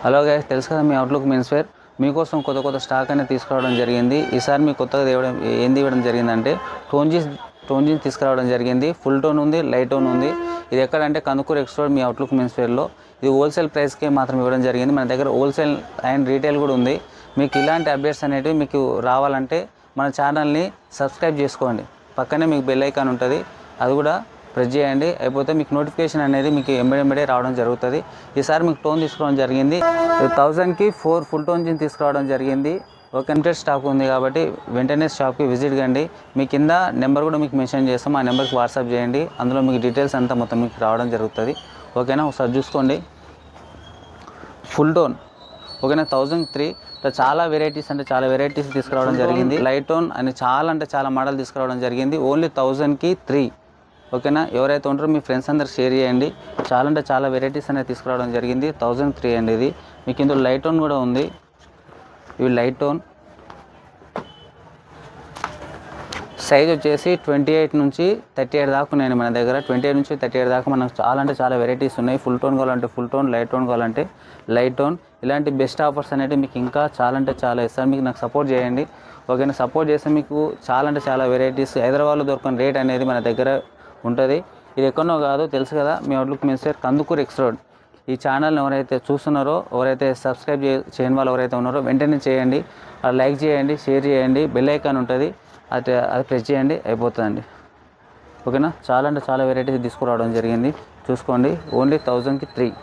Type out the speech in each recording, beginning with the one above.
Hello guys, తెలుసు కదా మీ outlook men's wear మీకోసం కొత్త స్టాక్ అనేది తీసుకురావడం జరిగింది. ఈసారి మీకు కొత్తగా ఇవ్వడం జరిగిందంటే టోన్ జీన్స్ తీసుకురావడం జరిగింది. ఫుల్ టోన్ ఉంది, లైట్ టోన్ ఉంది. ఇది ఎక్కడంటే కందుకూరు ఎక్స్‌రోడ్ మీ అవుట్లుక్ మెన్స్ వేర్లో. ఇది హోల్సేల్ ప్రైస్కే మాత్రం ఇవ్వడం జరిగింది. మన దగ్గర హోల్సేల్ అండ్ రీటైల్ కూడా ఉంది. మీకు ఇలాంటి అప్డేట్స్ అనేవి మీకు రావాలంటే మన ఛానల్ని సబ్స్క్రైబ్ చేసుకోండి. పక్కనే మీకు బెల్ ఐకాన్ ఉంటుంది, అది కూడా ప్రెస్ చేయండి. అయిపోతే మీకు నోటిఫికేషన్ అనేది మీకు ఎంబడే రావడం జరుగుతుంది. ఈసారి మీకు టోన్ తీసుకోవడం జరిగింది. 1000కి 4 ఫుల్ టోన్ జీన్స్ తీసుకురావడం జరిగింది. ఒక లిమిటెడ్ స్టాక్ ఉంది కాబట్టి వెంటనే షాప్కి విజిట్ కండి. మీ కింద నెంబర్ కూడా మీకు మెన్షన్ చేస్తాం, ఆ నెంబర్కి వాట్సాప్ చేయండి. అందులో మీకు డీటెయిల్స్ అంతా మొత్తం మీకు రావడం జరుగుతుంది. ఓకేనా, ఒకసారి చూసుకోండి. ఫుల్ టోన్ ఓకేనా, 1003 చాలా వెరైటీస్ తీసుకురావడం జరిగింది. లైట్ టోన్ అని చాలా మోడల్ తీసుకురావడం జరిగింది. ఓన్లీ 1000కి 3. ఓకేనా, ఎవరైతే ఉంటారో మీ ఫ్రెండ్స్ అందరు షేర్ చేయండి. చాలా వెరైటీస్ అనేది తీసుకురావడం జరిగింది. 1003 అండి. ఇది మీకు ఇందులో లైట్ టోన్ కూడా ఉంది. ఇవి లైట్ టోన్ సైజ్ వచ్చేసి 28 నుంచి 38 దాకా ఉన్నాయండి మన దగ్గర. 28 నుంచి 38 దాకా మనకు చాలా వెరైటీస్ ఉన్నాయి. ఫుల్ టోన్ కావాలంటే ఫుల్ టోన్, లైట్ టోన్ కావాలంటే లైట్ టోన్. ఇలాంటి బెస్ట్ ఆఫర్స్ అనేవి మీకు ఇంకా చాలా ఇస్తాను. మీకు నాకు సపోర్ట్ చేయండి. ఓకేనా, సపోర్ట్ చేస్తే మీకు చాలా వెరైటీస్ హైదరాబాద్లో దొరకని రేట్ అనేది మన దగ్గర ఉంటుంది. ఇది ఎక్కడో కాదు, తెలుసు కదా, మీ outlook men's wear Kandukur X road. ఈ ఛానల్ని ఎవరైతే చూస్తున్నారో, ఎవరైతే సబ్స్క్రైబ్ చేయని వాళ్ళు ఎవరైతే ఉన్నారో వెంటనే చేయండి. లైక్ చేయండి, షేర్ చేయండి, బెల్ ఐకాన్ ఉంటుంది, అది ప్రెస్ చేయండి, అయిపోతుందండి. ఓకేనా, చాలా వెరైటీస్ తీసుకురావడం జరిగింది. చూసుకోండి. ఓన్లీ 1000కి 3.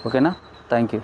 ఓకేనా, థ్యాంక్ యూ.